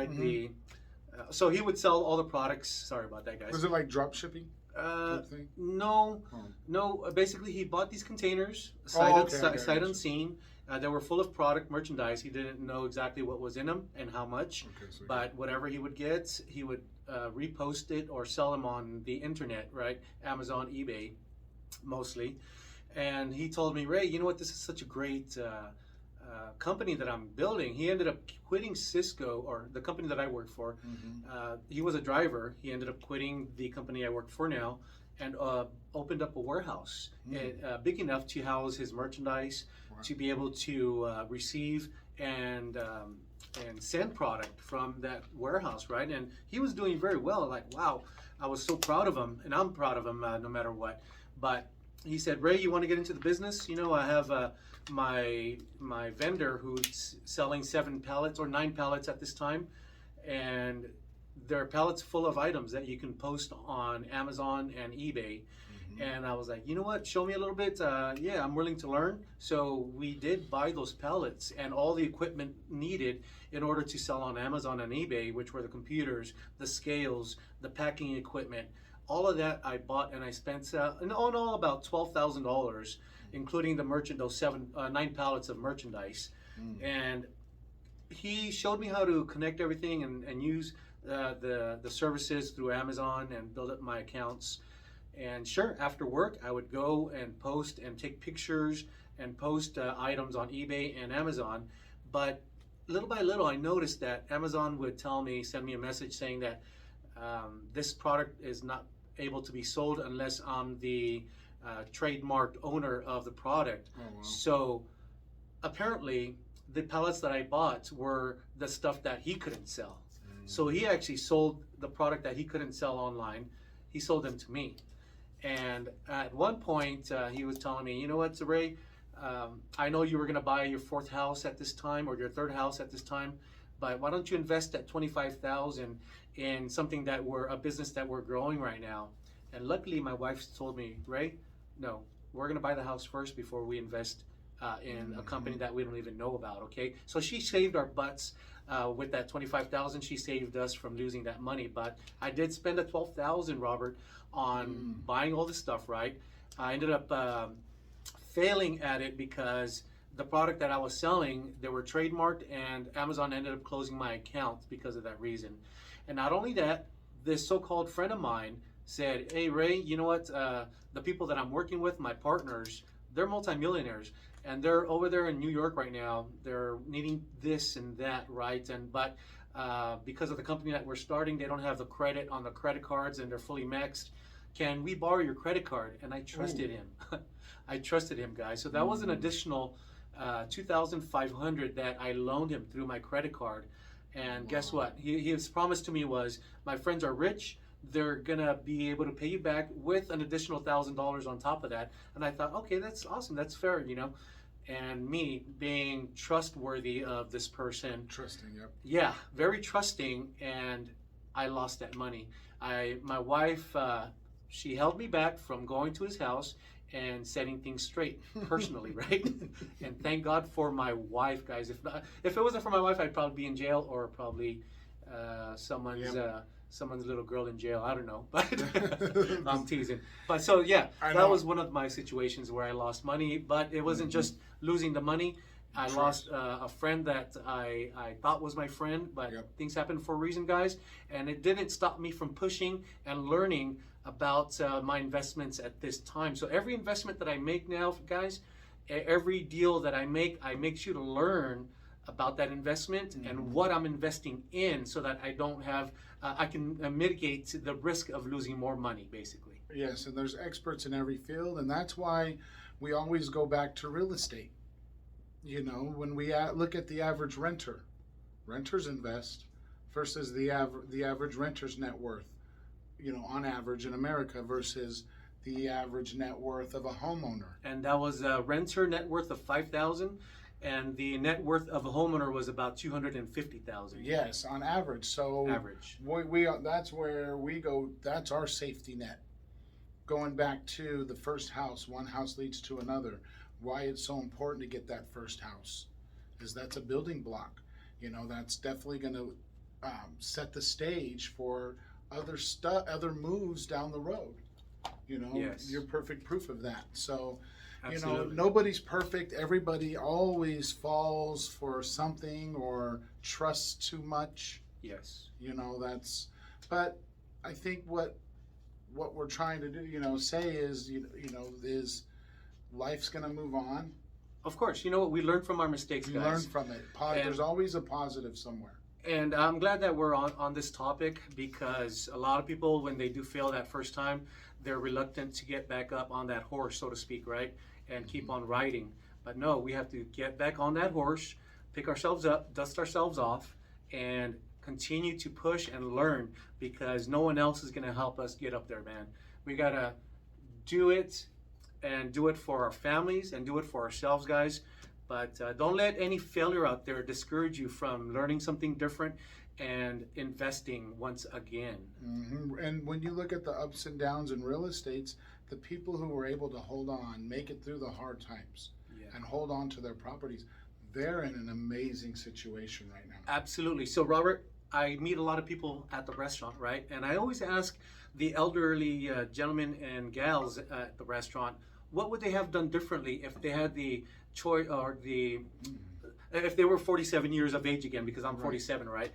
right? Mhm. So he would sell all the products. Sorry about that, guys. Was it like drop shipping Uh, type thing? no, Oh, no. Basically, he bought these containers oh okay, I sight got you. unseen. They were full of product merchandise. He didn't know exactly what was in them and how much, Okay, so but whatever he would get, he would repost it or sell them on the internet, right? Amazon, eBay, mostly. And he told me, Ray, you know what? This is such a great company that I'm building. He ended up quitting Cisco, or the company that I worked for. He was a driver. He ended up quitting the company I work for now and opened up a warehouse big enough to house his merchandise, Wow. to be able to receive and send product from that warehouse, right? And he was doing very well. Like, wow, I was so proud of him, and I'm proud of him no matter what. But he said, Ray, you want to get into the business? You know, I have my vendor who's selling 7 pallets or 9 pallets at this time, and they're pallets full of items that you can post on Amazon and eBay. And I was like, you know what? Show me a little bit. Yeah, I'm willing to learn. So we did buy those pallets and all the equipment needed in order to sell on Amazon and eBay, which were the computers, the scales, the packing equipment. All of that I bought, and I spent in all about $12,000, including the those 9 pallets of merchandise. And he showed me how to connect everything and use the services through Amazon and build up my accounts. And sure, after work, I would go and post and take pictures and post items on eBay and Amazon. But little by little, I noticed that Amazon would send me a message saying that this product is not able to be sold unless I'm the trademarked owner of the product. Oh, wow. So apparently, the pallets that I bought were the stuff that he couldn't sell. So he actually sold the product that he couldn't sell online. He sold them to me. And at one point, he was telling me, you know what, Ray, I know you were going to buy your 4th house at this time or your 3rd house at this time, but why don't you invest that $25,000 in something a business that we're growing right now? And luckily, my wife told me, Ray, no, we're going to buy the house first before we invest in a company that we don't even know about. Okay, so she saved our butts with that $25,000. She saved us from losing that money. But I did spend a $12,000, Robert, on buying all this stuff. Right, I ended up failing at it because the product that I was selling, they were trademarked, and Amazon ended up closing my account because of that reason. And not only that, this so-called friend of mine said, hey Ray, you know what, the people that I'm working with, my partners, they're multimillionaires, and they're over there in New York right now. They're needing this and that, right? But because of the company that we're starting, they don't have the credit on the credit cards, and they're fully maxed. Can we borrow your credit card? And I trusted him. I trusted him, guys. So that was an additional $2,500 that I loaned him through my credit card. And guess what? His promise to me was, my friends are rich. They're gonna be able to pay you back with an additional $1,000 on top of that. And I thought, okay, that's awesome. That's fair, you know. And me being trustworthy of this person, Trusting, yep. yeah, very trusting, and I lost that money. My wife, she held me back from going to his house and setting things straight personally, right? And thank God for my wife, guys. If it wasn't for my wife, I'd probably be in jail, or probably someone's little girl in jail. I don't know, but I'm teasing. But so yeah, that was one of my situations where I lost money. But it wasn't just losing the money. I lost a friend that I thought was my friend, but things happen for a reason, guys. And it didn't stop me from pushing and learning about my investments at this time. So every investment that I make now, guys, every deal that I make sure to learn about that investment and what I'm investing in, so that I don't have, I can mitigate the risk of losing more money, basically. Yes, and there's experts in every field, and that's why we always go back to real estate. You know, when we look at the average renter, renters invest versus the average renter's net worth, you know, on average in America versus the average net worth of a homeowner. And that was a renter net worth of $5,000, and the net worth of a homeowner was about $250,000. Yes, on average. So average. We that's where we go. That's our safety net. Going back to the first house, one house leads to another. Why it's so important to get that first house is that's a building block. You know, that's definitely going to set the stage for other moves down the road. You know, Yes. you're perfect proof of that. So, Absolutely. nobody's perfect. Everybody always falls for something or trusts too much. Yes. But I think what we're trying to do, say is, is life's going to move on. Of course, you know what? We learn from our mistakes, You guys. learn from it. There's always a positive somewhere. And I'm glad that we're on this topic, because a lot of people, when they do fail that first time, they're reluctant to get back up on that horse, so to speak, right? And keep on riding. But no, we have to get back on that horse, pick ourselves up, dust ourselves off, and continue to push and learn, because no one else is going to help us get up there, man. We got to do it, and do it for our families and do it for ourselves, guys. But don't let any failure out there discourage you from learning something different and investing once again. And when you look at the ups and downs in real estates, the people who were able to hold on, make it through the hard times, and hold on to their properties, they're in an amazing situation right now. Absolutely. So, Robert, I meet a lot of people at the restaurant, right? And I always ask the elderly gentlemen and gals at the restaurant, what would they have done differently if they had the choice, or if they were 47 years of age again, because I'm 47, right?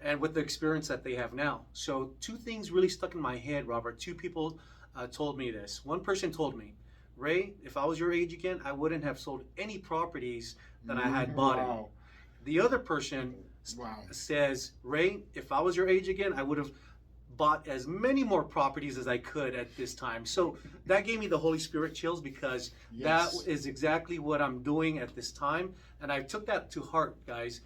And with the experience that they have now. So two things really stuck in my head, Robert. Two people told me this. One person told me, Ray, if I was your age again, I wouldn't have sold any properties that I had bought in. The other person says, Ray, if I was your age again, I would have bought as many more properties as I could at this time. So that gave me the Holy Spirit chills, because that is exactly what I'm doing at this time. And I took that to heart, guys.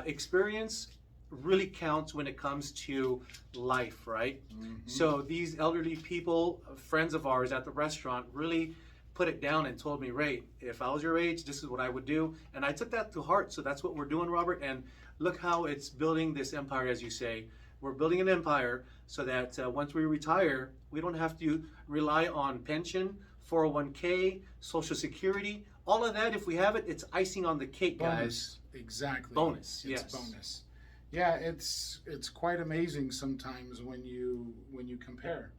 Experience really counts when it comes to life, right? So these elderly people, friends of ours at the restaurant, really put it down and told me, Ray, if I was your age, this is what I would do. And I took that to heart. So that's what we're doing, Robert. And look how it's building this empire, as you say. We're building an empire so that once we retire, we don't have to rely on pension, 401k, Social Security. All of that, if we have it, it's icing on the cake, guys. Exactly. Bonus, It's yes. bonus. Yeah, it's quite amazing sometimes when you compare.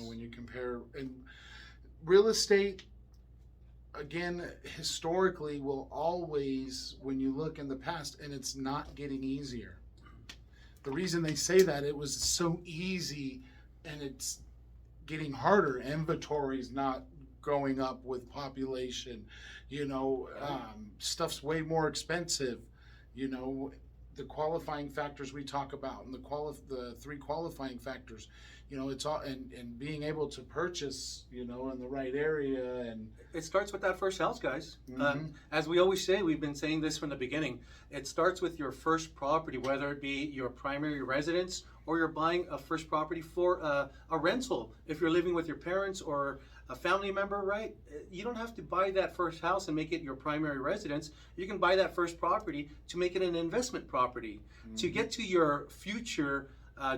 When you compare, and real estate, again, historically will always, when you look in the past, and it's not getting easier. The reason they say that, it was so easy and it's getting harder. Inventory's not going up with population, stuff's way more expensive, the qualifying factors we talk about, and the three qualifying factors, it's all, and being able to purchase, in the right area. And it starts with that first house, guys. As we always say, we've been saying this from the beginning. It starts with your first property, whether it be your primary residence or you're buying a first property for a rental. If you're living with your parents or a family member, right? You don't have to buy that first house and make it your primary residence. You can buy that first property to make it an investment property to get to your future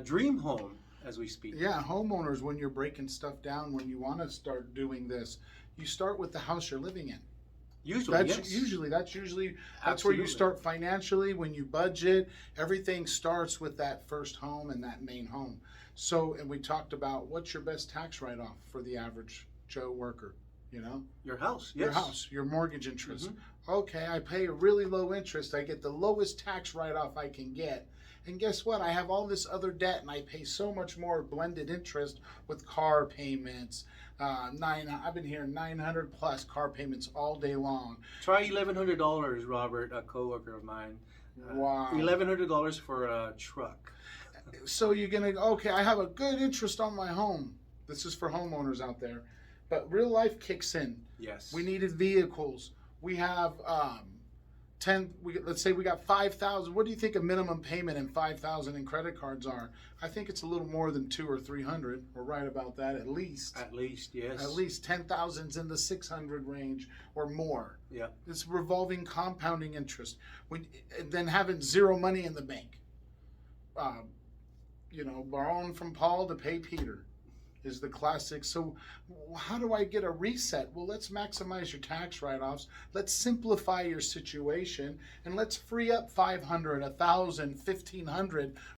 dream home, as we speak. Yeah, homeowners, when you're breaking stuff down, when you want to start doing this, you start with the house you're living in. Usually, That's yes. usually where Absolutely. you start financially. When you budget, everything starts with that first home and that main home. So, and we talked about what's your best tax write-off for the average Joe worker, Your house, yes. Your house, your mortgage interest. Okay, I pay a really low interest. I get the lowest tax write-off I can get. And guess what? I have all this other debt, and I pay so much more blended interest with car payments. I've been hearing 900 plus car payments all day long. Try $1,100, Robert, a coworker of mine. Wow. $1,100 for a truck. So you're okay, I have a good interest on my home. This is for homeowners out there. But real life kicks in. Yes. We needed vehicles. We have let's say we got 5,000. What do you think a minimum payment in 5,000 in credit cards are? I think it's a little more than 200 or 300. We're right about that, at least. At least, yes. At least 10,000's in the 600 range or more. Yeah. It's revolving compounding interest. Then having zero money in the bank. Borrowing from Paul to pay Peter. is the classic. So how do I get a reset? Well, let's maximize your tax write-offs. Let's simplify your situation, and let's free up 500, 1,000, 1,500